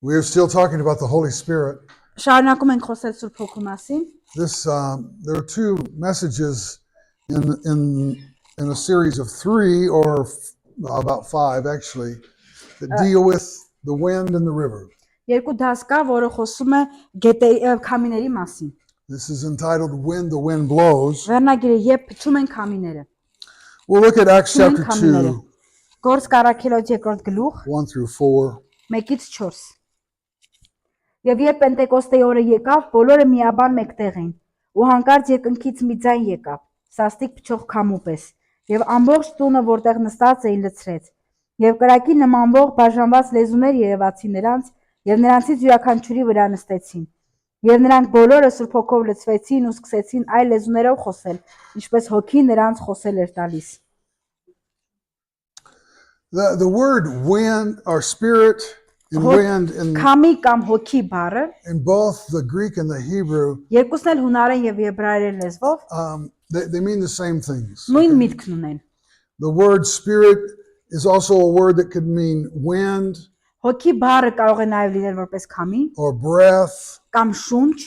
We are still talking about the Holy Spirit. Շարունակում ենք խոսել Սուրբ Հոգու մասին։ There are two messages in a series of 3 or about 5 actually that deal with the wind and the river. Երկու դաս կա, որը խոսում է քամիների մասին։ This is entitled When the Wind Blows. Վերնագիրը երբ փչում են քամիները։ We'll look at Acts chapter 2, Գործ Կարաքելոց 2-րդ գլուխ 1 through 4. 1-ից 4։ Եվ երբ Պենտեկոստեի օրը եկավ, բոլորը միաբան մեկտեղ էին, ու հանկարծ երկնքից մի ձայն եկավ, սաստիկ փչող քամու պես, եւ ամբողջ տունը, որտեղ նստած էին, լցրեց, եւ կրակի նմանվող բաժանված լեզուներ երևացին նրանց, եւ նրանցից յուրաքանչյուրի վրա նստեցին, եւ նրանք բոլորը Սուրբ Հոգով լցվեցին ու սկսեցին այլ լեզուներով խոսել, ինչպես Հոգին նրանց խոսել էր տալիս։ The word wind or spirit and wind Քամի կամ հոգի բառը in both the Greek and the Hebrew, երկուսն էլ հունարեն եւ եբրայերեն լեզվով they mean the same things. նույն միտքն ունեն։ The word spirit is also a word that could mean wind Հոգի բառը կարող է նաեւ լինել որպես քամի or breath. կամ շունչ,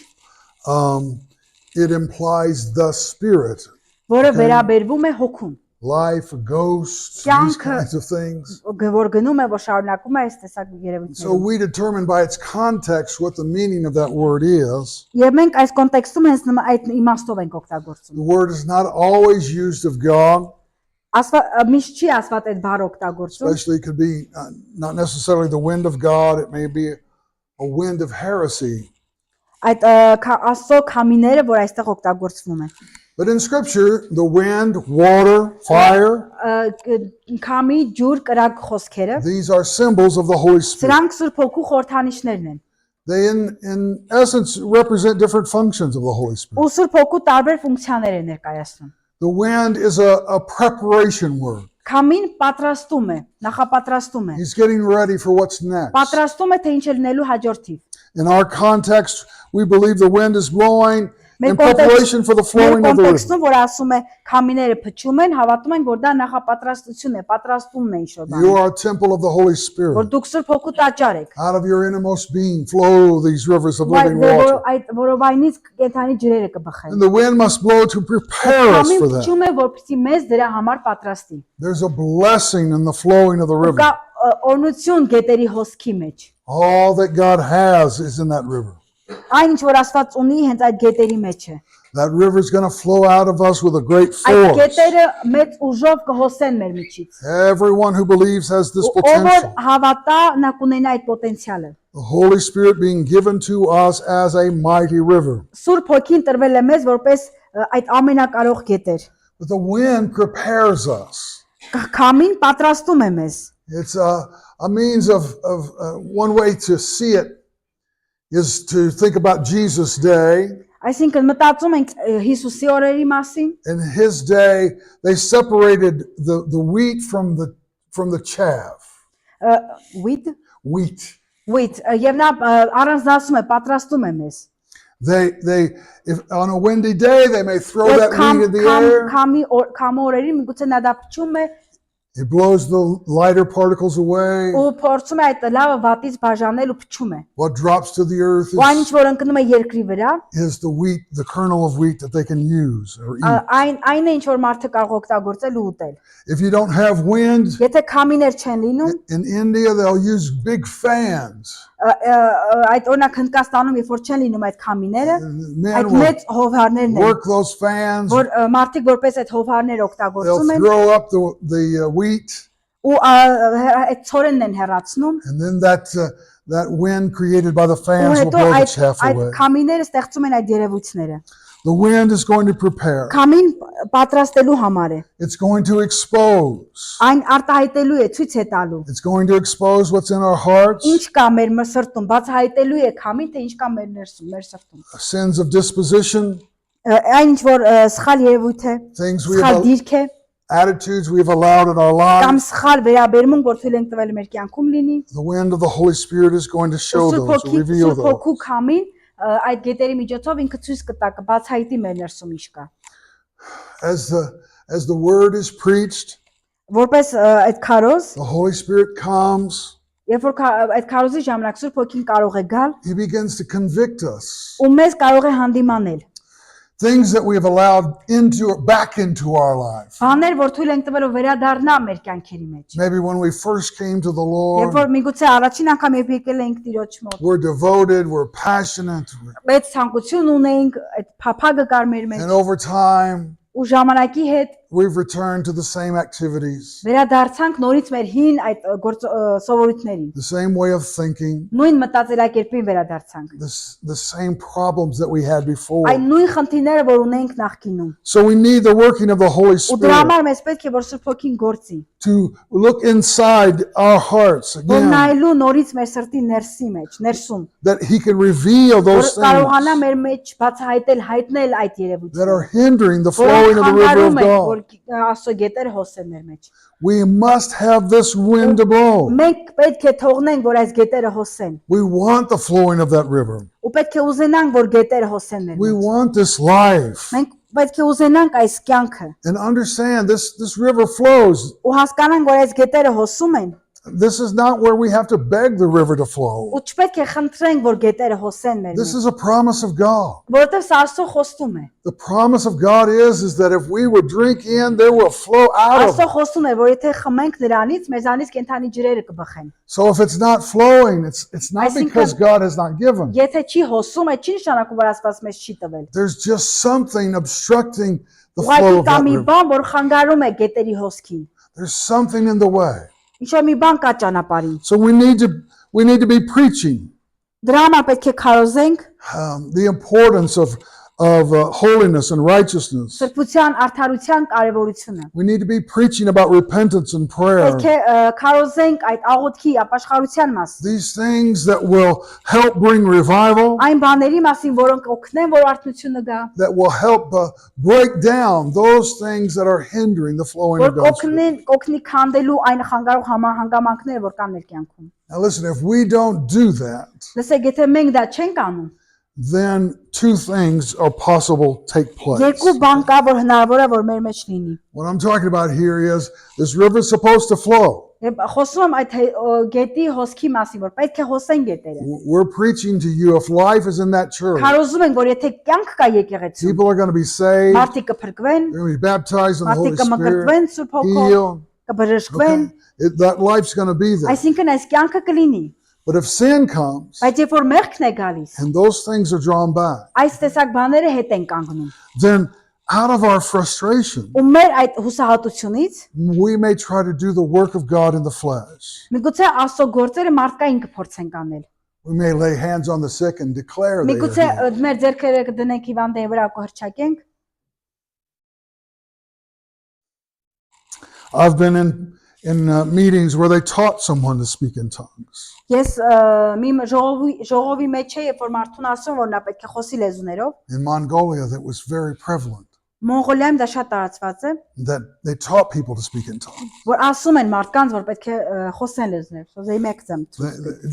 It implies the spirit, որը վերաբերվում է հոգուն։ life, ghosts, these kinds of things. Որ գնում է, որ շարունակում է այս տեսակ So երևույթները։ we determine by its context what the meaning of that word is. Եվ մենք այս կոնտեքստում հենց այդ իմաստով ենք օգտագործում։ The word is not always used of God. Միշտ չի ասված այդ բառը օգտագործում։ Especially it could be not necessarily the wind of God. It may be a wind of heresy. Այդ աստծո քամիները, որ այստեղ օգտագործվում են։ But in Scripture, the wind, water, fire, Քամի, ջուր, կրակ խոսքերը, these are symbols of the Holy Spirit. սրանք Սուրբ Հոգու խորհրդանիշներն են։ They in essence represent different functions of the Holy Spirit. Ու Սուրբ Հոգու տարբեր ֆունկցիաներ են ներկայացնում։ The wind is a preparation word. Քամին պատրաստում է, նախապատրաստում է։ He's getting ready for what's next. Պատրաստում է, թե ինչ է լինելու հաջորդիվ։ In our context, we believe the wind is blowing in preparation for the flowing of the river. Կոնտեքստում, որ ասում է քամիները փչում են, հավատում ենք, որ դա նախապատրաստություն է, պատրաստումն է ինչ-որ բան։ You are a temple of the Holy Որ Spirit. դուք Սուրբ Հոգու տաճար եք։ Out of your innermost being flow these rivers of living water. Այդ որովայնից կենթանի ջրերը կբխեն։ And the wind must blow to prepare us Քամին for that. փչում է, որպեսզի մեզ դրա համար պատրաստի։ There's a blessing in the flowing of the river. Կա օրնություն գետերի հոսքի մեջ։ All that God has is in that river. Այն ինչ որ Աստված ունի, հենց այդ գետերի մեջ է։ That river is going to flow out of us with a great Այդ force. գետերը մեծ ուժով կհոսեն մեր միջից։ Everyone who believes has this Ով որ potential. հավատա, նա կունենա այդ պոտենցիալը։ The Holy Spirit being given to us as a mighty river. Սուրբ Հոգին տրվել է մեզ որպես այդ ամենակարող գետեր։ But the wind prepares us. Քամին պատրաստում է մեզ։ It's a means of one way to see it is to think about Jesus' day. Այսինքն մտածում ենք Հիսուսի օրերի մասին։ In his day, they separated the wheat from the chaff. Wheat Wheat. Եվ նա առանձնացում է, պատրաստում է մեզ։ If on a windy day, they may throw that wheat in the air. Քամի օրերին միգուցե նա դա փչում է It blows the lighter particles away. ու փորձում է այդ լավը վատից բաժանել ու փչում է։ What drops to the earth Ու այն ինչ որ ընկնում է երկրի վրա, is the wheat, the kernel of wheat that they can use or eat. այն է ինչ որ մարդը կարող օգտագործել ու ուտել։ If you don't have wind, Եթե քամիներ չեն լինում, in India they'll use big fans. այդ օրինակ Հնդկաստանում երբ որ չեն լինում այդ քամիները, Men այդ will մեծ հովհարներն են, work those fans. որ մարդիկ որպես այդ հովհարներ They'll օգտագործում են throw up the wheat, ու այդ ցորենն են հեռացնում։ and then that wind created by the Ու fans will հետո blow the այդ chaff away. քամիները ստեղծում են այդ երևույթները։ The wind is going to prepare. Քամին պատրաստելու համար է։ It's going to expose. Այն արտահայտելու է, ցույց է տալու։ It's going to expose what's in our hearts, Ինչ կա մեր սրտում, բացահայտելու է քամին, թե ինչ կա մեր ներսում, մեր սրտում։ sins of disposition, Այն ինչ որ սխալ երևույթ է, things we սխալ have, դիրք է, attitudes we've allowed in our կամ lives. սխալ վերաբերմունք, որ թույլ ենք տվել մեր կյանքում լինի։ The wind of the Holy Spirit is going to show those, to reveal Սուրբ those. Հոգու քամին այդ գետերի միջոցով ինքը ցույց կտա, կբացահայտի մեր ներսում ինչ կա։ As the word is preached, Որպես այդ քարոզ the Holy Spirit comes Երբ որ այդ քարոզի ժամանակ Սուրբ Հոգին կարող է գալ He begins to convict us. ու մեզ կարող է հանդիմանել Things that we have allowed back into our life. բաներ, որ թույլ ենք տվել որ վերադառնա մեր կյանքերի մեջ Maybe when we first came to the երբ Lord, որ միգուցե առաջին անգամ երբ եկել ենք Տիրոջ մոտ we're devoted, we're passionate, մեծ ցանկություն ունենք այդ փափագը կար մեր մեջ and over time, ու ժամանակի հետ we've returned to the same activities, վերադարձանք նորից մեր հին այդ սովորույթներին the same way of thinking, նույն մտածելակերպին վերադարձանք the same problems that we had before. այն նույն խնդիրները որ ունենք նախկինում So we need the working of the Holy ու դրա Spirit համար մեզ պետք է որ Սուրբ Հոգին գործի to look inside our hearts որ again, նայելու նորից մեր սրտի ներսի մեջ ներսում that He can reveal որ those կարողանա things մեր մեջ բացահայտել հայտնել այդ that երևույթները are hindering the որոնք flowing of the river խանգարում of են God. որ Աստծո գետերը հոսեն մեր մեջ We must have this wind to blow. մենք պետք է թողնենք որ այս գետերը հոսեն We want the flowing of that river. ու պետք է ուզենանք որ գետերը հոսեն մեր We մեջ want this life. մենք պետք է ուզենանք այս կյանքը And understand this river flows. ու հասկանանք որ այս գետերը հոսում են This is not where we have to beg the river to flow. ու չպետք է խնդրենք որ գետերը հոսեն մեր This մեջ is a promise of God. որովհետև սա Աստծո խոստում է The promise of God is that if we would drink in, there will flow out of Աստծո it. խոստում է որ եթե խմենք նրանից մեզանից կենթանի ջրերը կբխեն So if it's not flowing, it's not Այսինքն- because God has not given. եթե չի հոսում է չի նշանակում որ Աստված մեզ չի տվել There's just something obstructing the flow ուղղակի of կա that մի river. բան որ խանգարում է գետերի հոսքին There's something in the way. ինչ-որ մի բան կա ճանապարհին So we need to be preaching դրա համար պետք է քարոզենք the importance of holiness and righteousness. սրբության արդարության կարևորությունը We need to be preaching about repentance and prayer. պետք է քարոզենք այդ աղոթքի ապաշխարության մասին These things that will help bring revival, այն բաների մասին որոնք օգնեն որ արթնությունը գա that will help break down those things that are hindering the flowing որ of God's Spirit. օգնի քանդելու այն խանգարող հանգամանքները որ կան մեր կյանքում Now listen, if we don't do that, լսեք եթե մենք դա չենք անում then two things are possible take place. երկու բան կա որ հնարավոր է որ մեր մեջ լինի What I'm talking about here is this river is supposed to flow. Եվ խոսում եմ այդ գետի հոսքի մասին որ պետք է հոսեն գետերը We're preaching to you if life is in that church, քարոզում ենք որ եթե կյանք կա եկեղեցում people are going to be saved, մարդիկ կփրկվեն they're going to be baptized in the Holy մարդիկ Spirit, կմկրտվեն Սուրբ Հոգով healed. կբժշկվեն Okay? That life's going to be there. այսինքն այս կյանքը կլինի But if sin comes բայց երբ որ մեղքն է գալիս and those things are drawn back, այս տեսակ բաները հետ են կանգնում then out of our frustration, ու մեր այդ հուսահատությունից we may try to do the work of God in the flesh. միգուցե Աստծո գործերը մարդկային կփորձենք անել We may lay hands on the sick and declare they are միգուցե healed. մեր ձեռքերը կդնենք հիվանդների վրա ու հրճակենք I've been in meetings where they taught someone to speak in tongues. Ես մի ժողովի մեջ էի երբ որ մարդուն ասում որ նա պետք է խոսի լեզուներով In Mongolia, that was very prevalent, Մոնղոլիայում դա շատ տարածված է that they taught people to speak in tongues. որ ասում են մարդկանց որ պետք է խոսեն լեզուներով so they make them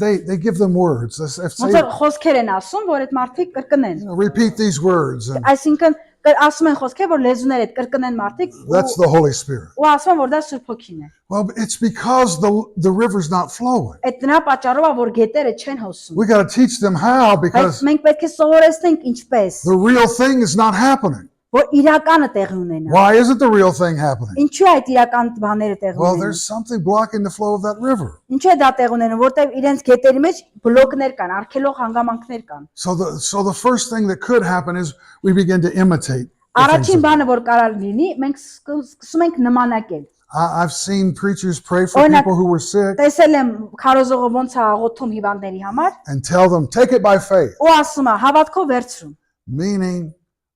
They give them words. If ոնց say, որ խոսքեր են ասում որ այդ մարդիկ կրկնեն repeat these words, and այսինքն ասում են խոսքեր որ լեզուներ այդ կրկնեն մարդիկ that's the Holy Spirit. ու ասում են որ դա Սուրբ Հոգին է Well, it's because the river's not flowing. այդ դրա պատճառով է որ գետերը չեն հոսում We got to teach them how, բայց because մենք պետք է սովորեցնենք ինչպես the real thing is not happening. որ իրականը տեղի ունենա Why isn't the real thing happening? ինչու է այդ իրական բաները տեղի Well, ունենա there's something blocking the flow of that river. ինչու է դա տեղի ունենում որտեվ իրենց գետերի մեջ բլոկներ կան արկելող հանգամանքներ կան So the first thing that could happen is we begin to imitate. the things առաջին of God. բանը որ կարող լինի մենք սկսում ենք նմանակել I've seen preachers pray for Օրինակ, people who were sick տեսել եմ քարոզողը ոնց է աղոթում հիվանդների համար and tell them, take it by faith, ու ասում է հավատքով վերցրու meaning,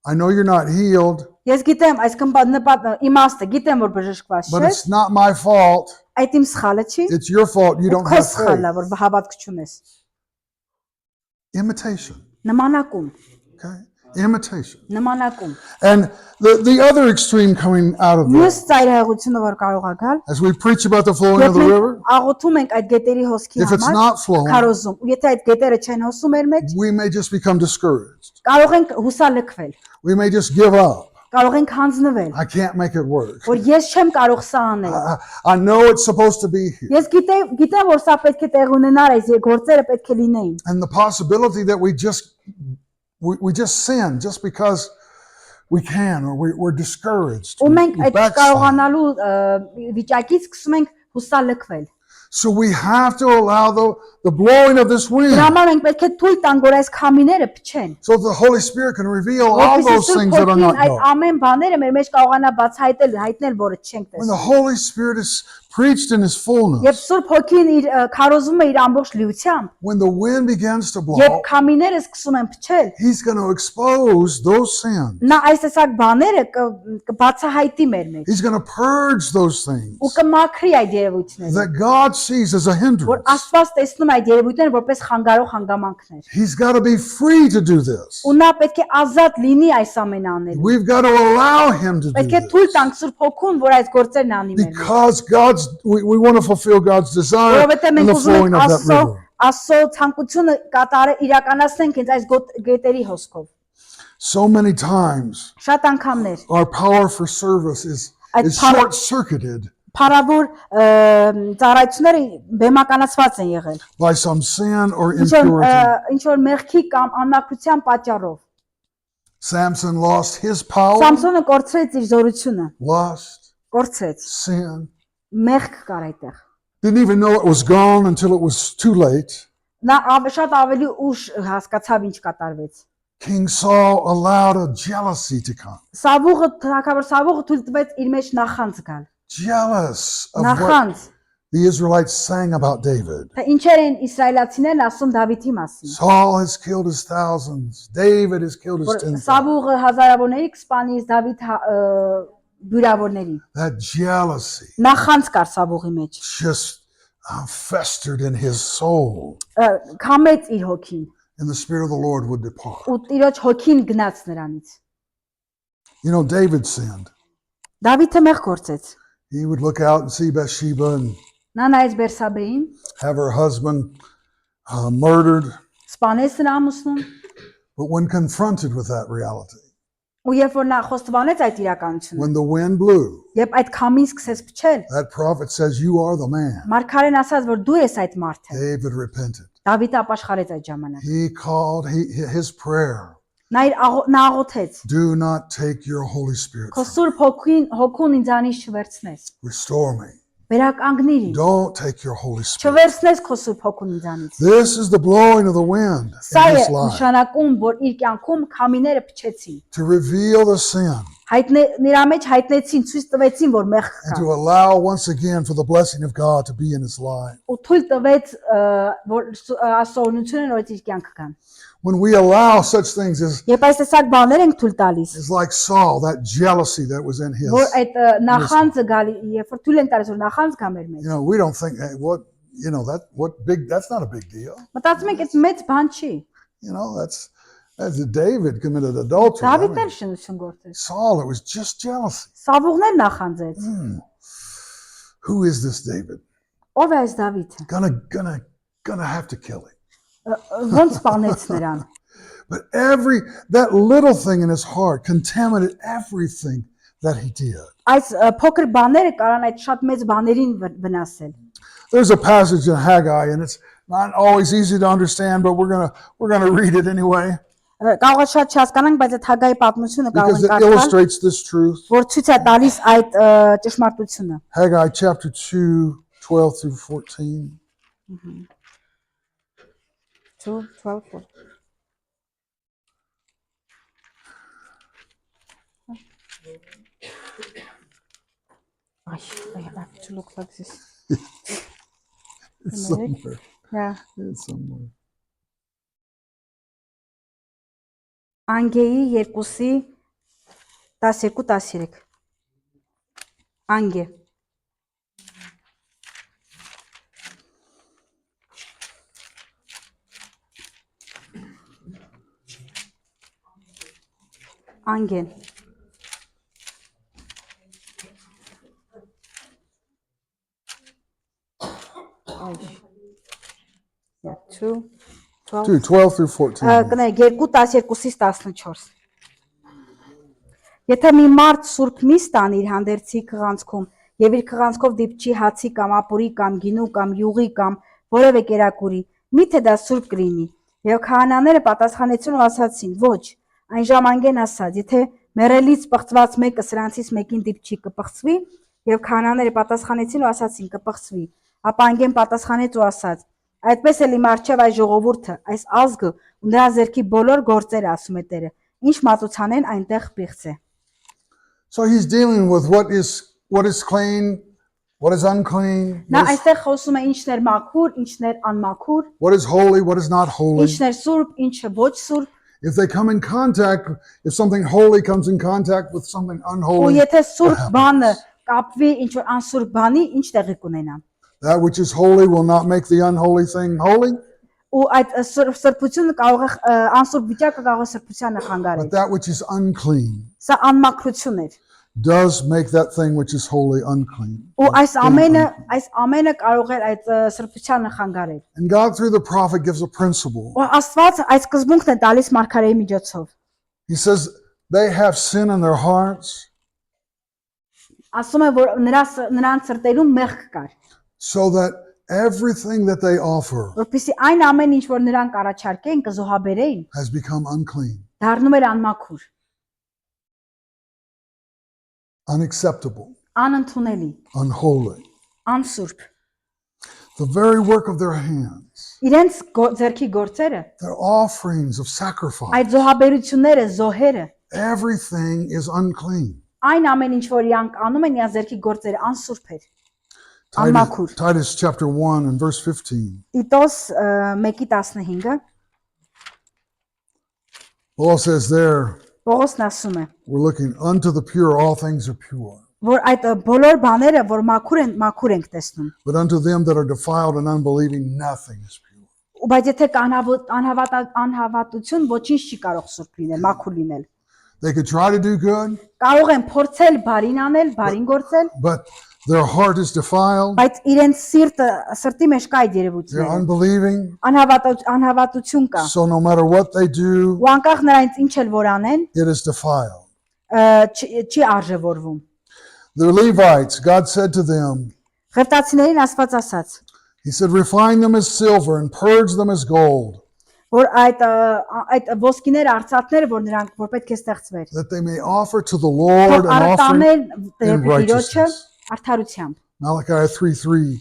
I know you're not healed, ես գիտեմ այս իմաստը գիտեմ որ բժշկված but չէ it's not my fault. այդ իմ սխալը չի It's your fault. You don't քո have սխալն է faith. որ հավատք չունես Imitation. նմանակում Okay? Imitation. նմանակում And the other extreme coming out of մյուս this, ծայրահեղությունը որ կարող է գալ as we preach about the flowing of երբ the մենք river, աղոթում ենք այդ գետերի հոսքի if it's համար not flowing, քարոզում ու եթե այդ գետերը չեն հոսում մեր մեջ we may just become discouraged. կարող ենք հուսալքվել We may just give up. կարող ենք հանձնվել, I can't make it work. որ ես չեմ կարող սա անել։ I know it's supposed to be here. Ես գիտեմ, որ սա պետք է տեղ ունենար, այս գործերը պետք է լինեին։ And the possibility that we just sin just because we can, or we're discouraged. Ու մենք we այդ backslide. կարողանալու վիճակից սկսում ենք հուսալքվել։ So we have to allow the blowing of this wind, Դրա համար մենք պետք է թույլ տանք, որ այս քամիները փչեն։ so the Holy Spirit can reveal all Որպեսզի those Սուրբ things that are Հոգին not այդ God. ամեն բաները մեր մեջ կարողանա հայտնել, որը չենք When the տեսնում։ Holy Spirit is preached in His Երբ fullness, Սուրբ Հոգին իր քարոզում է իր ամբողջ լիությամբ, when the wind begins to blow, երբ քամիները սկսում են փչել, He's going to expose those sins. նա այս տեսակ բաները կբացահայտի մեր մեջ He's going to purge those things ու կմաքրի այդ երևույթները, that God sees as a որ hindrance. Աստված տեսնում է այդ երևույթները որպես խանգարող հանգամանքներ։ He's got to be free to do this. Ու նա պետք է ազատ լինի այս ամենը անելու։ We've got to allow Him to do Պետք է թույլ this. տանք Սուրբ Հոգուն, որ այս գործերն անի մեր մեջ։ Because we want to fulfill God's desire Որովհետև in մենք the ուզում flowing ենք of that river. Աստծո ցանկությունը իրականացնենք հենց այս գետերի հոսքով։ So many times Շատ անգամներ our power for service is short-circuited փառավոր ծառայությունները բեմականացված են եղել։ by some sin or impurity. Ինչ որ մեղքի կամ անմաքրության պատճառով։ Samson lost his power, Սամսոնը կորցրեց իր զորությունը, lust, կորցրեց։ sin. Մեղք կար այդտեղ։ Didn't even know it was gone until it was too late. Նա շատ ավելի ուշ հասկացավ ինչ կատարվեց։ King Saul allowed a jealousy to come. Թագավոր Սավուղը թույլ տվեց իր մեջ նախանձ գալ։ Jealous of what Նախանձ, the Israelites sang about David. թե ինչեր են իսրայելացիներն ասում Դավիթի մասին։ Saul has killed his thousands. David has killed his Որ 10,000. Սավուղը հազարավորների կսպանից Դավիթ բյուրավորների։ That jealousy Նախանձ կար Սավուղի մեջ։ just festered in his soul. Քամեց իր հոգին And the Spirit of the Lord would depart. ու Տիրոջ հոգին գնաց նրանից։ You know, David sinned. Դավիթը մեղ գործեց։ He would look out and see Bathsheba and Նա նայեց Բերսաբեին, have her husband murdered. սպանեց նրա ամուսնուն, But when confronted with that reality, ու երբ որ նա խոստովանեց այդ իրականությունը, when the wind blew, երբ այդ քամին սկսեց փչել, that prophet says, "You are the man." Մարգարեն ասաց, որ դու ես այդ մարդը։ David repented. Դավիթը ապաշխարեց այդ ժամանակ։ He called his prayer, Նա աղոթեց. "Do not take your Holy Spirit Քո from me. Սուրբ հոգուն ինձանից չվերցնես։ Restore me. Վերականգնիր ինձ։ Don't take your Holy Spirit." Չվերցնես քո Սուրբ հոգուն ինձանից։ This is the blowing of the wind Սա in է his life նշանակում, որ իր կյանքում քամիները փչեցին։ to reveal the sin Նրա մեջ հայտնեցին, ցույց տվեցին, որ մեղք and կա։ to allow once again for the blessing of God to be in his life. Ու թույլ տվեց, որ ասորնությունը նորից իր կյանք կան։ When we allow such things as Երբ այս տեսակ bաներ ենք թույլ տալիս, it's like Saul, that jealousy that was in his. որ այդ նախանձը գալի, երբ որ թույլ ենք տալիս, որ նախանձ գա մեր մեջ։ We don't think, hey, that's not a big deal. Մտածում ենք, այդ մեծ բան չի։ That's David committed adultery. I Դավիթն mean, էլ շնություն գործեց։ Saul, it was just jealousy. Սավուղն էլ նախանձեց։ Who is this David? Ով է այս Դավիթը։ Gonna have to kill him. Ոնց սպանեց նրան։ But that little thing in his heart contaminated everything that he did. Այս փոքր բաները կարան այդ շատ մեծ բաներին վնասել։ There's a passage in Haggai, and it's not always easy to understand, but we're gonna read it anyway Կարող է շատ չհասկանանք, բայց այդ Հագայի պատմությունը կարող because ենք it կարդալ, illustrates this truth. որ ցույց է տալիս այդ ճշմարտությունը։ Haggai chapter 2, 12 through 14. 2:12 I have to look like this. It's somewhere. Yeah. It's somewhere. Անգեի 2-ի 12-13 Անգե Անգեն Yeah, 2 12 through 14. Կնե 2:12-ից 14 Եթե մի մարդ սուրբ մի ստանի իր հանդերձի քղանցքում եւ իր քղանցքով դիպչի հացի կամ ապուրի կամ գինու կամ յուղի կամ որևէ կերակուրի, միթե դա սուրբ կլինի։ Եվ քահանաները պատասխանեցին ու ասացին. ոչ, այն ժամանցեն ասած, եթե մեռելից պղծված մեկը սրանցից մեկին դիպչի կպղծվի, եւ քահանաները պատասխանեցին ու ասացին կպղծվի, ապա անգեն պատասխանեց ու ասաց. այդպես էլ իմ առջև այս ժողովուրդը, այս ազգը ու նրա ձեռքի բոլոր գործերը, ասում է Տերը, ինչ մատուցանեն այնտեղ պիղծ է։ So he's dealing with what is clean, what is unclean, Նա այստեղ խոսում է ինչն էր մաքուր, ինչն էր անմաքուր, what is holy, what is not holy. ինչն էր սուրբ, ինչը ոչ սուրբ, If they come in contact, if something holy comes in contact with something ու unholy, եթե սուրբ բանը կապվի ինչ որ անսուրբ բանի, ինչ տեղի կունենա։ that which is holy will not make the unholy thing holy, Ու այդ սրբությունը կարող է անսուրբ վիճակը կարող է սրբությանը but խանգարել։ that which is unclean Սա անմաքրություն էր։ does make that thing which is holy unclean. Ու այս ամենը կարող էր այդ սրբությանը խանգարել։ And God through the prophet gives a principle. Ու Աստված այս սկզբունքն է տալիս մարգարեի միջոցով։ He says they have sin in their hearts, Ասում է որ նրանց սրտերում մեղք կար, so that everything that they offer որպեսզի այն ամեն ինչ որ նրանք առաջարկեն, կզոհաբերեին, has become unclean, դառնում էր անմաքուր, unacceptable, անընդունելի, unholy. անսուրբ։ The very work of their hands, Իրենց ձեռքի գործերը, their offerings of sacrifice, այդ զոհաբերությունները, զոհերը, everything is unclean. այն ամեն ինչ որ իրանք անում են, իրանք ձեռքի գործերը անսուրբ էր, անմաքուր։ Titus chapter 1 and verse 15. Տիտոս 1:15-ը Paul says there, Պողոսն ասում է, we're looking unto the pure, all things are pure. որ այդ բոլոր բաները, որ մաքուր ենք տեսնում։ But unto them that are defiled and unbelieving, nothing is pure. Բայց եթե կա անհավատություն, ոչինչ չի կարող սուրբ լինել, մաքուր լինել։ They could try to do good, Կարող են փորձել բարին անել, բարին գործել, but their heart is defiled. բայց իրենց սրտի մեջ կա այդ They're երևույթները։ unbelieving. Անհավատություն կա։ So no matter what they do, Ու անկախ նրանից ինչ էլ որ անեն, it is defiled. չի արժևորվում։ The Levites, God said to them, Ղևտացիներին Աստված ասաց, He said, refine them as silver and purge them as gold, որ այդ ոսկիները, արծաթները, որ նրանք որ պետք է ստեղծվեր, that they may offer to the Lord an արտանել offering in դեպի Տիրոջը righteousness. արդարությամբ։ Malachi 3:3.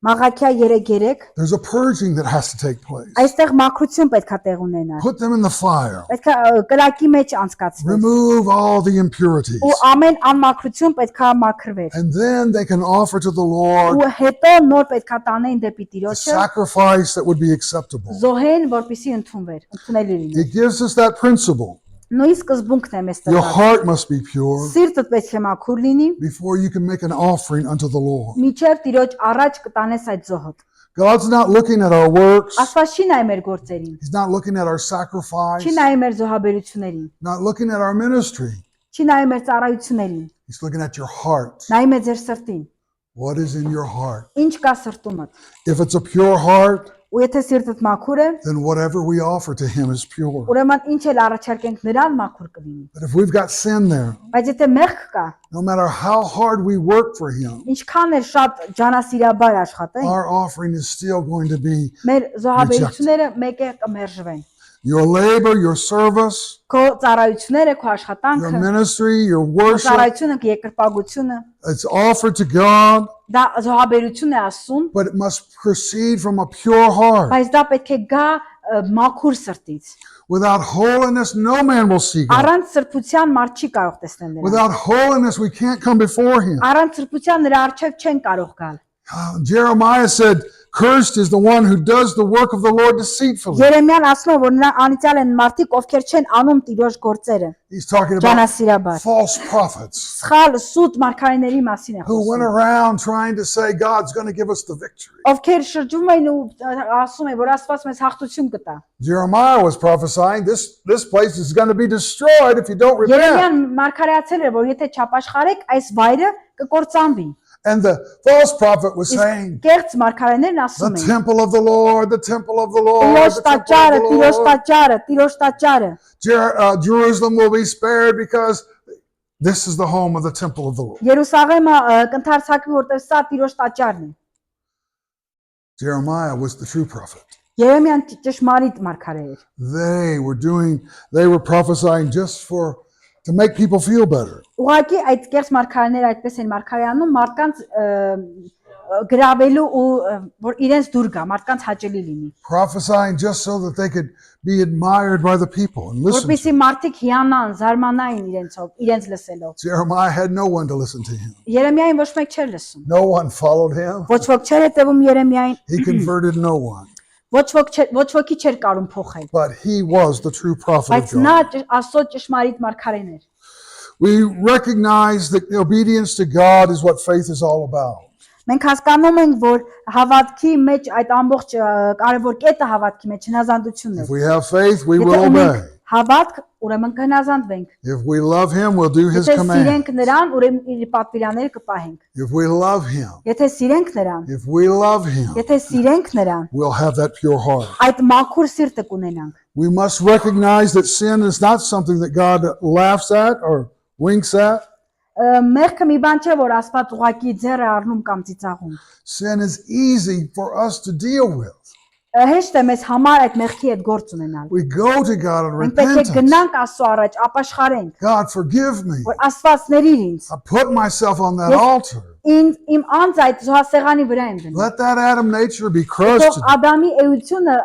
Մաղաքիա 3:3 There's a purging that has to take place. այստեղ մաքրություն պետք է տեղ ունենա։ Put them in the fire. Պետք է կրակի մեջ անցկացվեր։ Remove all the impurities. Ու ամեն անմաքրություն պետք է մաքրվեր։ And then they can offer to the Lord Ու հետո նոր պետք է տանեն դեպի a Տիրոջը, sacrifice that would be acceptable. զոհեն, որպեսզի ընդունելի լինի։ It gives us that principle. Նույն սկզբունքն է մեզ Your տրված։ heart must be pure Սիրտդ պետք է մաքուր լինի, before you can make an offering unto the Lord. միջև Տիրոջ առաջ կտանես այդ զոհդ։ God's not looking at our works. Աստված չի նայ մեր գործերին, He's not looking at our sacrifice. չի նայ մեր զոհաբերություններին, Not looking at our ministry. չի նայ մեր ծառայություններին, He's looking at your heart. նայ մեր ձեր սրտին։ What is in your heart? Ինչ կա սրտումդ։ If it's a pure heart, Ու եթե սիրտդ մաքուր է, then whatever we offer to Him is pure. ուրեմն ինչ էլ առաջարկենք նրան մաքուր կլինի։ But if we've got sin there, Բայց եթե մեղք կա, no matter how hard we work for Him, ինչքան էլ շատ ջանասիրաբար աշխատենք, our offering is still going to be մեր զոհաբերությունները մեկ է կմերժվեն։ your labor, your service, Քո ծառայությունները, քո your աշխատանքը, ministry, your քո worship. ծառայությունը, երկրպագությունը, It's offered to God, դա զոհաբերություն է ասում, but it must proceed from a pure heart. բայց դա պետք է գա մաքուր սրտից։ Without holiness, no man will see God. Առանց սրբության մարդ չի կարող տեսնել նրան։ Without holiness, we can't come before Him. Առանց սրբության նրա առջև չեն կարող գալ։ Jeremiah said, cursed is the one who does the work of the Lord deceitfully. Երեմիան ասում է, որ նրան անիծյալ են մարդիկ, ովքեր չեն անում Տիրոջ գործերը, He's talking about ջանասիրաբար։ false prophets Սխալ սուտ մարգարեների մասին է who went խոսում։ around trying to say God's going to give us the victory. Ովքեր շրջում էին ու ասում են, որ Աստված մեզ հաղթություն կտա։ Jeremiah was prophesying this place is going to be destroyed if you don't repent. Երեմիան մարգարեացել էր, որ եթե չապաշխարեք, այս վայրը կկործանվի։ And the false prophet was saying, Կեղծ մարգարեներն the ասում են. temple of the Lord, the temple of the Lord, Տիրոջ the temple տաճարը, of the Տիրոջ Lord. տաճարը, Տիրոջ տաճարը։ Jerusalem will be spared because This is the home of the temple of the Lord. Երուսաղեմը կընթարցակվի, որտեղ սա Տիրոջ տաճարն է։ Jeremiah was the true prophet. Երեմիան ճշմարիտ մարգարե էր։ They were prophesying just to make people feel better. Ուղղակի այդ կեղծ մարգարեները այդպես են մարգարեանում մարդկանց գրավելու ու որ իրենց դուր գա, մարդկանց հաճելի լինի։ Prophesying just so that they could be admired by the people and listen. Որպեսզի մարդիկ հիանան, զարմանային իրենց լսելով։ Jeremiah had no one to listen to him. Երեմիային ոչ մեկ չէր լսում։ No one followed him. Ոչ ոք չէր հետևում Երեմիային, He converted no one. ոչ ոքի չէր կարում փոխել։ But he was the true prophet of Բայց նա God. Աստծո ճշմարիտ մարգարեն էր։ We recognize that obedience to God is what faith is all about. Մենք հասկանում ենք, որ հավատքի մեջ այդ ամբողջ կարևոր կետը հավատքի մեջ հնազանդությունն է։ If we have faith, we will Եթե obey. ունենք հավատք, ուրեմն կհնազանդվենք։ If we love him, we'll do his Եթե command. սիրենք նրան, ուրեմն իր պատվիրանները կպահենք։ If we love him, Եթե սիրենք նրան, if we love him, եթե սիրենք նրան, we'll have that pure heart. այդ մաքուր սիրտը կունենանք։ We must recognize that sin is not something that God laughs at or winks at. Մեղքը մի բան չէ, որ Աստված ուղակի ձեռը առնում կամ ծիծաղում։ Sin is easy for us to deal with. Հեշտ է մեզ համար այդ մեղքի հետ գործ ունենալ։ We go to God in Մենք պետք է repentance. գնանք Աստծո առաջ, ապաշխարենք, God, forgive me. որ Աստված ների ինձ։ I put myself on that Yes. altar. Իմ անձ այդ զոհասեղանի վրա եմ դնում։ Let that Adam nature be crushed. Թող Ադամի էությունը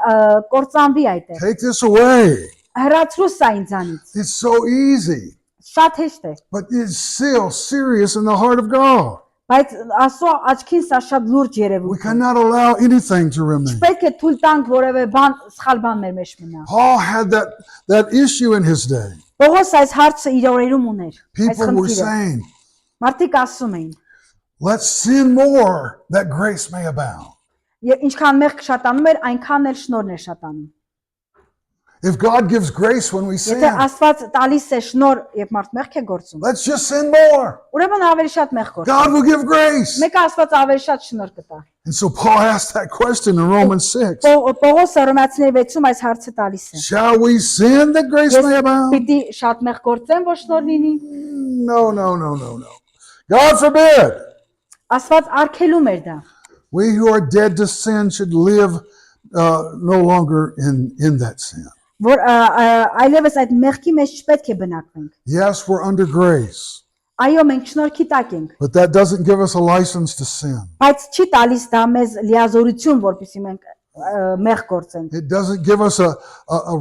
կործանվի այդտեղ։ Take this away. Հեռացրու սա ինձանից։ It's so easy, Շատ հեշտ է, but it's still serious in the heart of God. բայց Աստծո աչքին սա շատ լուրջ We երևույթ է։ cannot allow anything to remain. Պետք է թույլ տանք որևէ բան, սխալ բան մեր մեջ մնա։ Paul had that issue in his day. Պողոս այս հարցը իր օրերում ուներ։ Այս People were խնդիրը։ saying, Մարդիկ ասում էին, let's sin more that grace may abound. ինչքան մեղք շատանում էր, այնքան էլ շնորհն էր շատանում։ If God gives grace when we Եթե sin, Աստված տալիս է շնորհ, երբ մարդ մեղք է գործում, let's just sin more. ուրեմն ավելի շատ մեղք գործի։ God will give grace. Մեկը Աստված ավելի շատ շնորհ կտա։ And so Paul asked that question in Romans 6. Պողոսը Հռոմեացիների 6-ում այս հարցը տալիս է։ Shall we sin that grace may abound? Պիտի շատ մեղք գործեմ, որ շնորհ լինի։ No, no, no, no, no. God forbid. Աստված արգելում էր դա։ We who are dead to sin should live no longer in that sin. Որ այլևս այդ մեղքի մեջ չպետք է բնակվենք։ Yes, we're under grace, Այո, մենք շնորհքի տակ ենք, but that doesn't give us a license to sin. բայց չի տալիս դա մեզ լիազորություն, որպեսզի մենք մեղք գործենք։ It doesn't give us a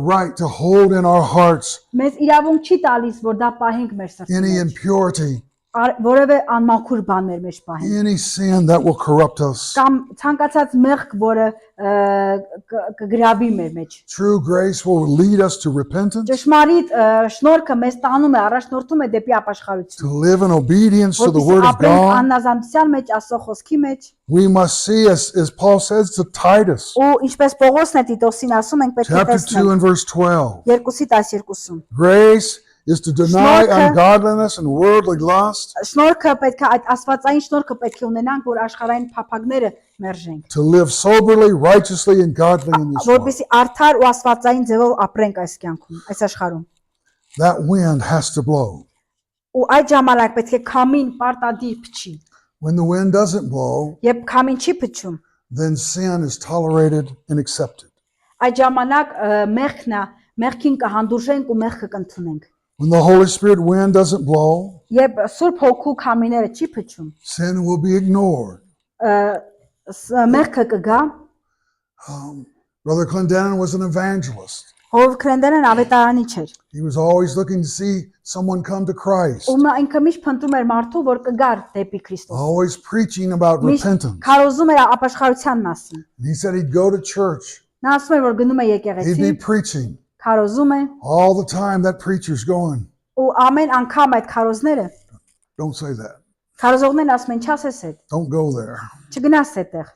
right to hold in our hearts Մեզ իրավունք չի տալիս, որ դա պահենք մեր սրտի any մեջ։ impurity, Որևէ անմաքուր բան մեր մեջ պահենք։ any sin that will corrupt us. Կամ ցանկացած մեղք, որը կգրավի մեր մեջ։ True grace will lead us to repentance, Ճշմարիտ շնորհքը մեզ տանում է, առաջնորդում է դեպի ապաշխարություն։ to live in obedience to the Որպեսզի Word of ապրենք God. աննազանդության մեջ, Աստծո խոսքի մեջ, We must see, as Paul says to Titus, ու ինչպես Պողոսն է Տիտոսին ասում, ենք պետք է chapter 2 տեսնենք and verse 12. 2:12-ում։ Grace is to deny Շնորհքը- ungodliness and worldly lust, Շնորհքը պետք է այդ աստվածային շնորհքը պետք է ունենանք, որ աշխարհային փափագները մերժենք, to live soberly, righteously, and godly in this world. որպեսզի արդար ու աստվածային ձևով ապրենք այս կյանքում, այս աշխարհում։ That wind has to blow. Ու այդ ժամանակ պետք է քամին պարտադիր փչի։ When the wind doesn't blow, Երբ քամին չի փչում, then sin is tolerated and accepted. այդ ժամանակ մեղքին կհանդուրժենք ու մեղքը կընդունենք։ When the Holy Spirit wind doesn't blow, Երբ Սուրբ Հոգու քամիները չի փչում, sin will be ignored. մեղքը կգա։ Brother Clendenin was an evangelist. Հով Քրենդենն ավետարանիչ էր։ He was always looking to see someone come to Christ, Ու ինքը միշտ փնտրում էր մարդու, որ կգար դեպի Քրիստոս։ always preaching about Միշտ repentance. քարոզում էր ապաշխարության մասին։ And he said he'd go to church, Նա ասում էր, որ գնում է he'd եկեղեցի, be preaching. քարոզում է, All the time that preacher's going, ու ամեն անգամ այդ քարոզները, don't say that. քարոզողներն ասում են, չասես այդ, Don't go there. չգնաս այդտեղ։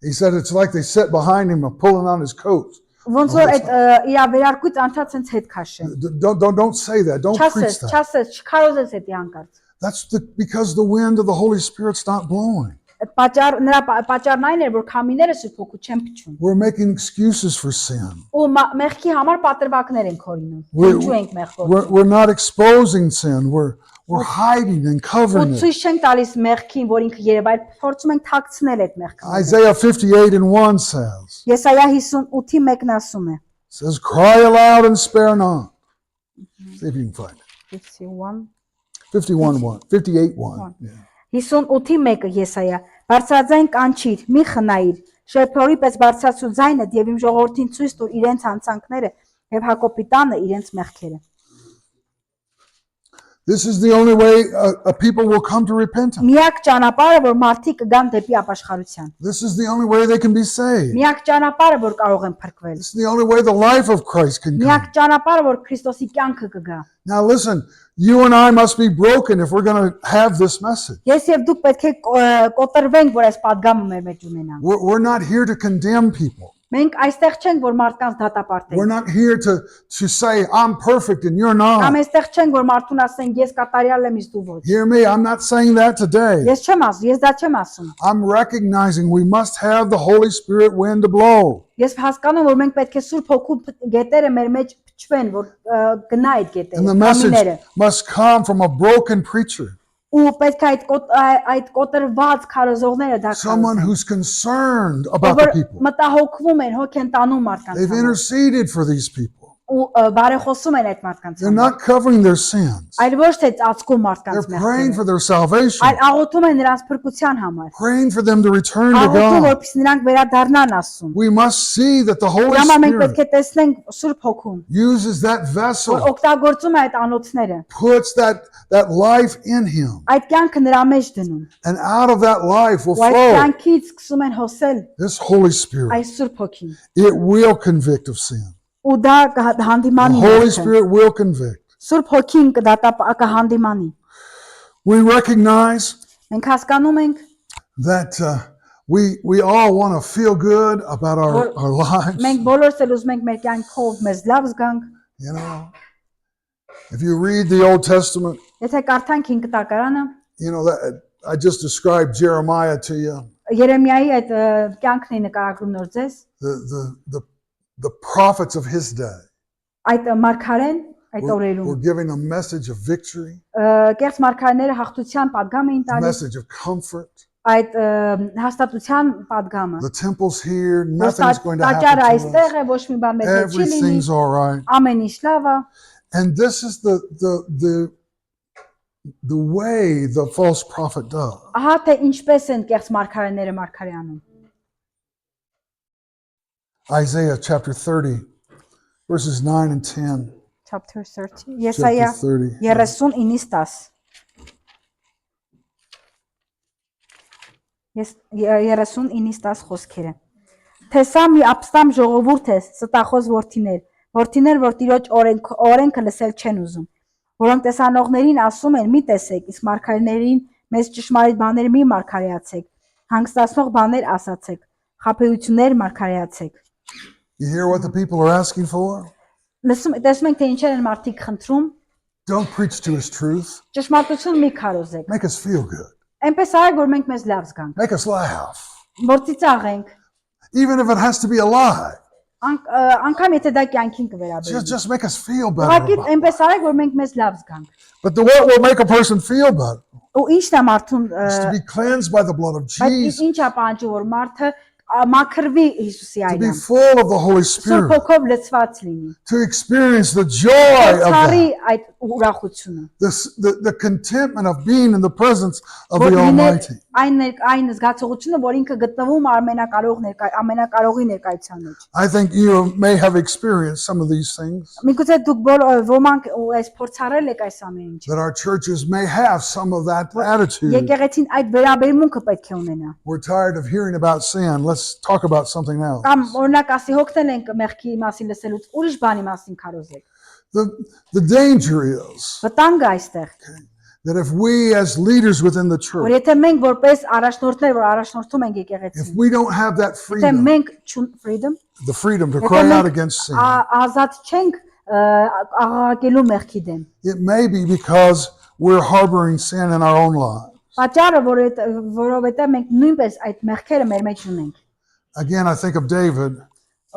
He said it's like they sit behind him and pulling on his coat. Ոնց որ այդ իր վերարկուց անցած sense հետ քաշեն։ Don't say that. Don't preach that. Չասես, չքարոզես այդ հանկարծ։ That's because the wind of the Holy Spirit's not blowing. Նրա պատճառն այն էր, որ քամիները Սուրբ Հոգու չեն փչում։ We're making excuses for sin. Ու մեղքի համար պատրվակներ ենք հորինում։ Ինչու ենք մեղ գործում։ We're not exposing sin. we're hiding and Ու covering it. ցույց չենք տալիս մեղքին, որ ինքը երբ այլ փորձում ենք թաքցնել այդ մեղքը։ Isaiah 58:1 says, Եսայա 58-ի 1-ն ասում է. cry aloud and spare not. See if you can find it. 51 51:1, 58:1. Yeah. 58-ի 1-ը Եսայա. Բարձրաձայն կանչիր, մի խնայիր, շեփորի պես բարձրացու ձայնդ եւ իմ ժողովրդին ցույց տուր իրենց հանցանքները եւ Հակոբի տանը իրենց մեղքերը։ This is the only way a people will come to repentance. Միակ ճանապարհը, որ մարդիկ կգան դեպի ապաշխարության։ This is the only way they can be saved. Միակ ճանապարհը, որ կարող են փրկվել։ This is the only way the life of Christ can come. Միակ ճանապարհը, որ Քրիստոսի կյանքը կգա։ Now listen, you and I must be broken if we're going to have this message. Ես եւ դուք պետք է կոտրվենք, որ այս падգամը մեր մեջ ունենանք։ We're not here to condemn people. Մենք այստեղ չենք, որ մարդկանց We're դատապարտենք։ not here to say, I'm perfect and you're Կամ not. այստեղ չենք, որ մարդուն ասենք ես կատարյալ եմ, իսկ դու ոչ։ Hear me, I'm not saying that today. Ես չեմ ասում, ես դա չեմ ասում։ I'm recognizing we must have the Holy Spirit wind to blow. Ես հասկանում որ մենք պետք է Սուրբ Հոգու գետերը մեր մեջ փչվեն, որ գնա այդ And the գետերը, message կամիները։ must come from a broken preacher. Ու պետք է այդ կոտրված քարոզողները դա Someone քարոզեն։ who's concerned about the Որ people. մտահոգվում են, հոգ են տանում մարդկանց They've համար։ interceded for these people. Ու բարեխոսում են այդ մարդկանց They're համար։ not covering their sins. Այլ ոչ թե ծածկում մարդկանց They're praying մեղքերը, for their salvation, այլ աղոթում են նրանց փրկության համար։ praying for them to return to Աղոթում God. որպեսզի նրանք վերադառնան ասում։ We must see that the Holy Դրա մենք պետք Spirit է տեսնենք Սուրբ Հոգուն, uses that որ vessel, օգտագործում է այդ անոթները, puts that life in him, այդ կյանքը նրա մեջ դնում։ and out of that life will Ու այդ flow կյանքից սկսում են հոսել this Holy Spirit. այս Սուրբ Հոգին։ It will convict of sin. Ու դա The կհանդիմանի Holy մեղքը։ Spirit will convict. Սուրբ Հոգին կհանդիմանի։ We recognize Մենք հասկանում ենք, that we all want to feel good about our lives. մենք բոլորս էլ ուզում ենք մեր կյանքով մեզ լավ զգանք։ You know, if you read the Old Testament, Եթե կարդանք 5 տակարանը, you know that I just described Jeremiah to you. Երեմիայի այդ կյանքն է նկարագրում նոր ձեզ, The prophets of his day այդ մարգարեն, այդ were օրերում giving a message of victory, կեղծ մարգարեները հաղթության падգամ էին a տալիս, message of comfort. այդ հաստատության падգամը։ The temple's here, Որ nothing's going to տաճարը happen այստեղ to է, ոչ մի բան us. մեզ հետ չի լինի, Everything's all right. ամեն ինչ լավ է։ And this is the way the false prophet does. Ահա թե ինչպես են կեղծ մարգարեները մարգարեանում։ Isaiah chapter 30, verses 9 and 10. Chapter 30 Եսայա Chapter 30. 39-ից 10 Ես 39-ից 10 խոսքերը Թե սա մի ապստամ ժողովուրդ է, ստախոս որդիներ, որ տիրոջ օրենքը լսել չեն ուզում, որոնք տեսանողներին ասում են՝ մի տեսեք, իսկ մարգարեներին մեզ ճշմարիտ բաներ մի մարգարեացեք, հանգստացնող բաներ ասացեք, խաբեություններ մարգարեացեք։ You hear what the people are asking for? Տեսնում ենք թե ինչեր են մարդիկ խնդրում, Don't preach to us truth. ճշմարտություն մի քարոզեք։ Make us feel good. Այնպես արեք, որ մենք մեզ լավ զգանք, Make us laugh. որ ծիծաղենք, Even if it has to be a lie. անգամ եթե դա կյանքին կվերաբերի։ Just make us feel better. Ուղղակի about it. այնպես արեք, որ մենք մեզ լավ զգանք։ But what will make a person feel better Ու ի՞նչն է մարդուն, is to be cleansed by the blood of բայց Jesus, ի՞նչ է պահանջում, որ մարդը մաքրվի Հիսուսի to be այրան, full of the Holy Սուրբ Spirit, Հոգով լցված լինի, to experience the joy of ցարի that, այդ ուրախությունը, the contentment of being in the presence of որ the լիներ Almighty. այն զգացողությունը, որ ինքը գտնվում ամենակարողի ներկայության մեջ։ I think you may have experienced some of these things, Միգուցե դուք ոմանք այս փորձարել եք այս ամեն ինչը։ that our churches may have some of that attitude. Եկեղեցին այդ վերաբերմունքը պետք է ունենա։ We're tired of hearing about sin. Let's talk about something else. Կամ օրինակ ասի հոգնել ենք մեղքի մասին լսելուց, ուրիշ բանի մասին քարոզեք։ The danger is Վտանգը այստեղ, that if we as leaders within the որ church, եթե մենք որպես առաջնորդներ, որ առաջնորդում ենք if եկեղեցին, we don't have that եթե freedom, մենք freedom, the freedom to եթե cry out մենք against sin, ազատ չենք աղաղակելու մեղքի դեմ։ it may be because we're harboring sin in our own lives. Պատճառը, որովհետև մենք նույնպես այդ մեղքերը մեր մեջ ունենք։ Again, I think of David.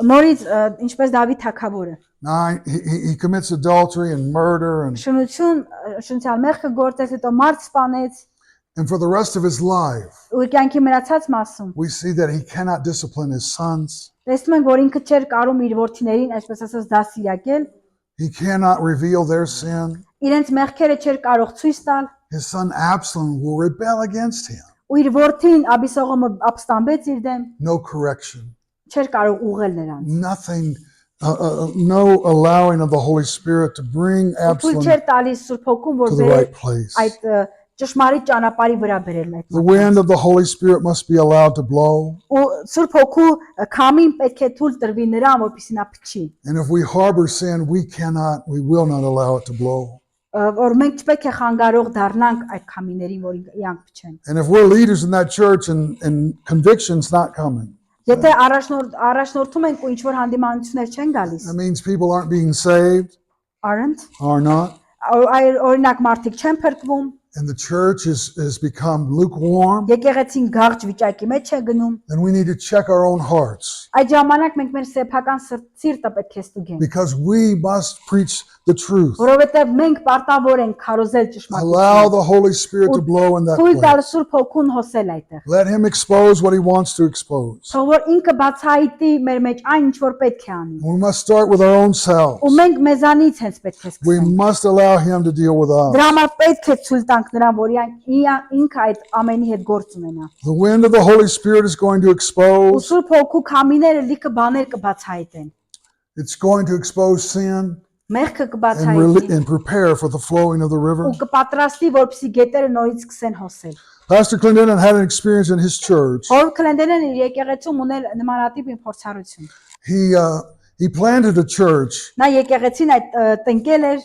Նորից ինչպես Դավիթ թագավորը 9, he commits adultery and murder, and շնչյալ մեղքը գործեց, հետո մարդ սպանեց for the rest of his life, ու իր կյանքի մնացած մասում we see that he cannot discipline his sons. տեսնում ենք, որ ինքը չէր կարող իր որդիներին, այսպես ասած, դասիրակել, He cannot reveal their sin. իրենց մեղքերը չէր կարող ցույց տալ, His son Absalom will rebel against him. ու իր որդին Աբիսողոմը ապստամբեց իր դեմ, No correction, չէր կարող ուղղել նրան։ nothing, no allowing of the Holy Spirit to bring Թույլ Absalom չէր տալիս Սուրբ Հոգուն, որ to the բերեր right place. այդ ճշմարիտ ճանապարհի վրա բերել այդ The wind of the Holy Spirit must be allowed to blow. ու Սուրբ Հոգու քամին պետք է թույլ տրվի նրան, որպեսզի նա փչի։ And if we harbor sin, we will not allow it to blow. Որ մենք չպետք է խանգարող դառնանք այդ քամիներին, որ իրանք փչեն։ And if we're leaders in that church and conviction's not coming, Եթե առաջնորդում ենք ու ինչ որ հանդիմանություններ չեն գալիս, that means people aren't being saved, aren't are not. օրինակ մարդիկ չեն փրկվում, And the church has become lukewarm, եկեղեցին գաղջ վիճակի մեջ է գնում, then we need to check our own hearts, այդ ժամանակ մենք մեր սեփական սիրտը պետք է ստուգենք, because we must preach the truth. որովհետև մենք պարտավոր ենք քարոզել Allow ճշմարտությունը։ the Holy Spirit to blow in that Թույլ տալ place. Սուրբ Հոգուն հոսել այդտեղ։ Let him expose what he wants to expose. Թող որ ինքը բացահայտի մեր մեջ այն ինչ որ պետք է անի։ We must start with our own selves. Ու մենք մեզանից հենց պետք է We սկսենք։ must allow him to deal with us. Դրա համար պետք է ցույց տանք նրան, որ ինքը այդ ամենի հետ գործ ունենա։ The wind of the Holy Spirit is going to Ու expose. Սուրբ Հոգու քամիները լիքը բաներ կբացահայտեն։ It's going to expose sin Մեղքը and, կբացահայտի and prepare for the flowing of the river. ու կպատրաստի, որպեսզի գետերը նորից սկսեն հոսել։ Pastor Clendenin had an experience in his church. Հոր Քլենդենն իր եկեղեցում ունել նմանատիպ մի փորձառություն։ He planted a church Նա եկեղեցին այդ տնկել էր,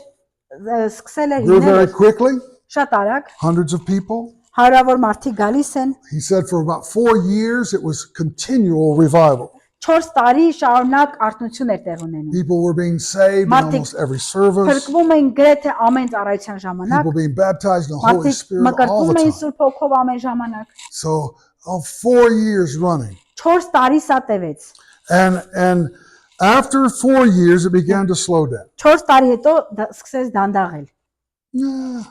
սկսել էր grew very հիմնել quickly, շատ արագ, hundreds of people. հարյուրավոր մարդիկ գալիս են, He said for about 4 years it was continual revival. 4 տարի շարունակ արթնություն էր տեղ ունենում։ People were being saved in Մարդիկ almost every service. Փրկվում էին գրեթե ամեն ծառայության ժամանակ, People being baptized in the Holy մարդիկ Spirit all մկրտվում the էին time. Սուրբ Հոգով ամեն ժամանակ։ So 4 years running. 4 տարի սա տևեց։ And after 4 years it began to slow down. 4 տարի հետո սկսեց դանդաղել։ Yeah,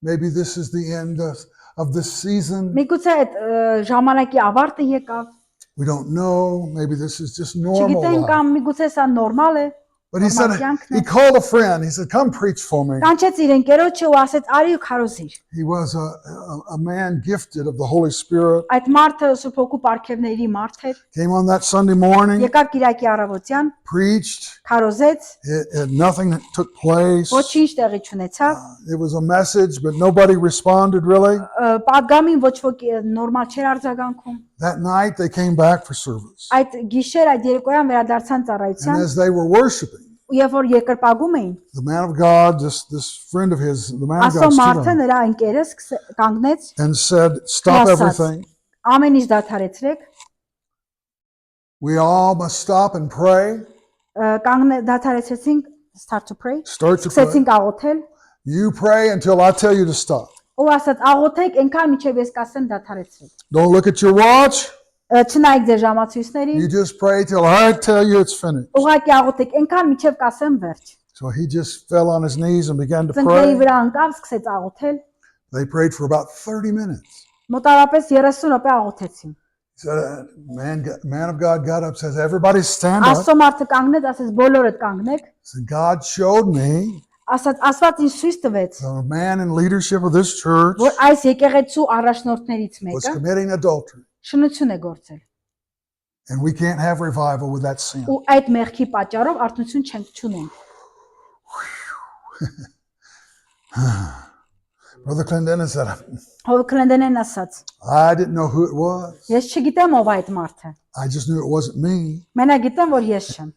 maybe this is the end of this season. Միգուցե այդ ժամանակի ավարտը եկավ։ We don't know. Maybe this is just normal Չգիտեմ life. կամ միգուցե սա նորմալ է։ But he said, Normal he called a friend. He said, come preach for me. Կանչեց իր ընկերոջը ու ասեց արի ու քարոզիր։ He was a man gifted of the Holy Spirit. Այդ մարդը Սուրբ Հոգու պարգևների մարդ էր։ Came on that Sunday morning, Եկավ Կիրակի առավոտյան, preached. քարոզեց, Nothing took place. ոչինչ տեղի չունեցավ։ It was a message, but nobody responded really. Պատգամին ոչ ոք նորմալ չէր արձագանքում։ That night they came back for service. Այդ գիշեր այդ երեկոյան վերադարձան And ծառայության, as they were worshiping, ու երբ որ երկրպագում էին, the man of God, this friend of his, the man of ասո God stood մարդը up նրա ընկերս կանգնեց, and said, stop Ասաց. everything. ամեն ինչ դադարեցրեք, We all must stop and pray. դադարեցրեցինք, start to pray, Start to pray. սկսեցինք աղոթել, You pray until I tell you to stop. ու ասաց աղոթեք, այնքան միջև ես կասեմ դադարեցրեք։ Don't look at your watch. Չնայեք ձեր ժամացույցներին, You just pray till I tell you it's finished. ուղղակի աղոթեք, այնքան միջև կասեմ վերջ։ So he just fell on his knees and began to Ծնկների pray. վրա ընկավ, սկսեց աղոթել, They prayed for about 30 minutes. մոտարապես 30 րոպե աղոթեցին։ He said, man of God got up, says, everybody stand up. Աստծո մարդը կանգնեց, ասեց բոլորդ կանգնեք, Said, God showed me ասաց Աստված ինձ ցույց տվեց, the man in leadership of this church որ այս եկեղեցու առաջնորդներից was մեկը committing adultery. շնություն է գործել։ And we can't have revival with that sin. Ու այդ մեղքի պատճառով արթնություն չենք ճունենք։ Brother Clendenin said, Հով Քլենդենն ասաց. I didn't know who it was. Ես չգիտեմ ով այդ մարդը։ I just knew it wasn't me. Մենակ գիտեմ, որ ես չեմ։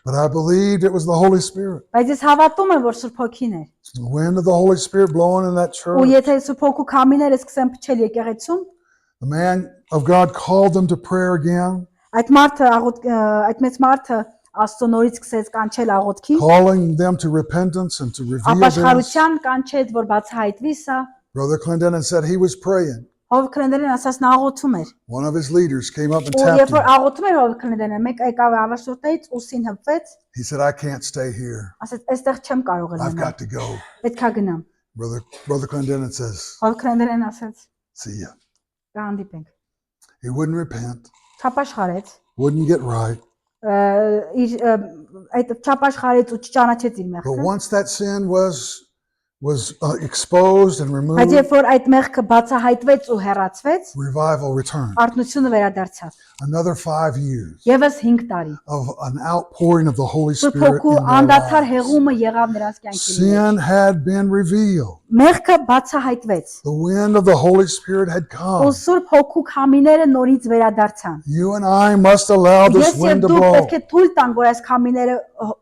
But I believed it was the Holy Spirit. Բայց ես հավատում եմ, որ Սուրբ Հոգին է։ The wind of the Holy Spirit blowing in that Ու church. եթե Սուրբ Հոգու քամիները սկսեն փչել եկեղեցում, The man of God called them to prayer again, այդ մեծ մարդը Աստծո նորից սկսեց կանչել աղոթքի, calling them to repentance and to reveal this. ապաշխարության կանչեց, որ բացահայտվի սա։ Brother Clendenin said he was praying. Հովքրենդերեն ասած նա աղոթում էր։ One of his leaders came up and Ու tapped երբ որ him. աղոթում էր հովքրենդերեն, մեկ եկավ ավաշոտից ուսին հպվեց, He said, I can't stay here. ասաց, «Այստեղ չեմ կարող I've լինել, got to go. պետքա գնամ»։ Brother Clendenin says, Հովքրենդերեն ասաց, see ya. «Կհանդիպենք»։ He wouldn't repent, Չապաշխարեց, wouldn't get right. իր այդ չապաշխարեց ու չճանաչեց իր But մեղքը։ once that sin was exposed and Բայց removed, երբ որ այդ մեղքը բացահայտվեց ու հեռացվեց, revival returned. արթնությունը վերադարձավ։ Another 5 years Եվս 5 տարի։ of an outpouring of the Holy Սուրբ Spirit Հոգու in their անդադար lives. հեղումը եղավ նրանց կյանքի մեջ։ Sin had been revealed. Մեղքը բացահայտվեց։ The wind of the Holy Spirit had Ու come. Սուրբ Հոգու քամիները նորից վերադարձան։ You and I must allow this Ես wind եւ to դու blow. պետք է թույլ տանք, որ այս քամիները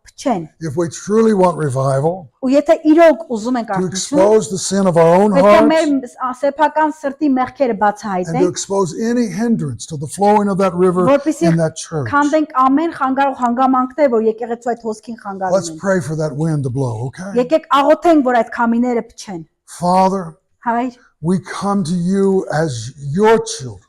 փչեն։ If we truly want revival, Ու եթե իրոք ուզում ենք to արթնություն, expose the sin of our own պետք է մեր hearts սեփական սրտի մեղքերը and to բացահայտենք, expose any hindrance to the flowing of that river որպեսզի in that church. քանդենք ամեն խանգարող հանգամանքներ, որ եկեղեցու այդ հոսքին խանգարում Let's են։ pray for that wind to blow, okay? Եկեք աղոթենք, որ այդ քամիները փչեն։ Father, Հայր, we come to you as your children.